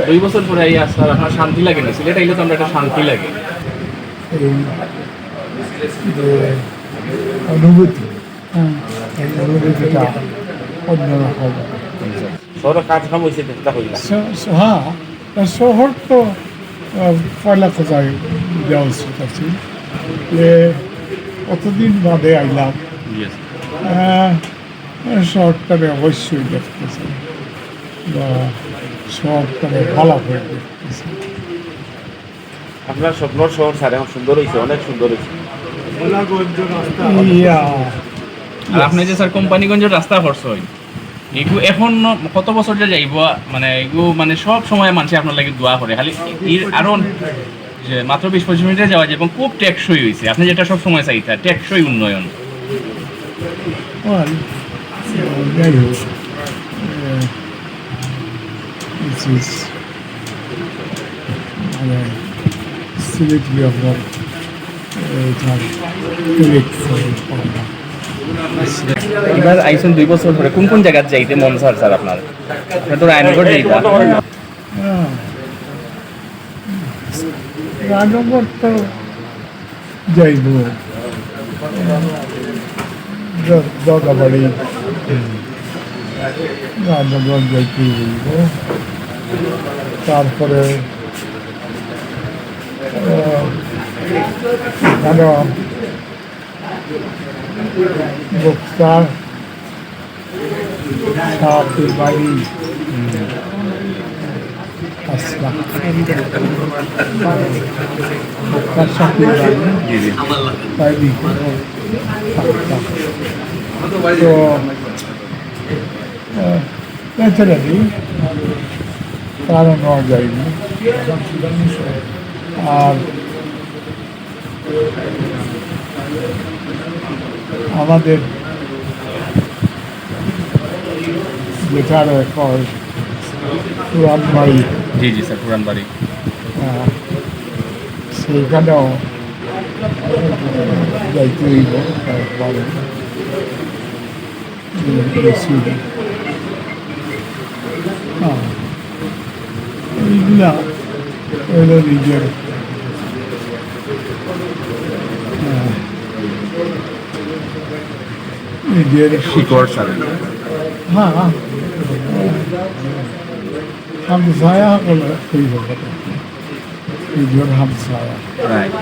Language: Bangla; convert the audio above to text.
2 বছর পরে এই আসার আপনার শান্তি লাগে না? সিলেট আইলে তো আমরা একটা শান্তি লাগে। এই যে অনুভূতি, এই অনুভূতিটা অন্যরকম। শহরে কাজ কাম হয়েছে চেষ্টা করি না। হ্যাঁ, শহর তো পয়লা কোথায় দেওয়া উচিত আছে যে কতদিন বাদে আইলাম, শহরটাকে অবশ্যই দেখতেছে বা শহরটাকে ভালো করে দেখতেছে। আপনার স্বপ্নর শহর স্যার এখন সুন্দর হয়েছে, অনেক সুন্দর হয়েছে। আর আপনি যে স্যার কোম্পানিগঞ্জের রাস্তা করছেন, এগুলো এখন কত বছর যে যাইব, মানে এগুলো মানে সব সময় মানুষ আপনার লাগে দোয়া করে, খালি এর আরো যে মাত্র 20-25 মিনিটে যাওয়া যায় এবং খুব টেকসই হয়েছে। আপনি যেটা সব সময় চাইতেন, টেকসই উন্নয়ন। যাই হোক, মানে সিলেট আপনার এবার আইসন 2 বছর ধরে কোন কোন জায়গায় যাইতে মন স্যার আপনার? আপনার তো রায়নগর যাইতা। রায়নগর তো যাইব, জগাবাড়ি রায়নগর যাইতে হইব। তারপরে বক্তার সাপের বাড়ি আসলাম, বক্তার সাপের বাড়ি তো ন্যাচারালি কারণ নেওয়া যায়নি। আর আমাদের যেটা রেকর্ড পুরান বাড়ি, জি জি স্যার, পুরান বাড়ি, সেইখানেও যাইতে হইব একবারে। এইগুলা হইল নিজের নিজের শিকড় স্যার। হ্যাঁ, হামসায়া হলো হইব, নিজের হামসায়া। রাইট।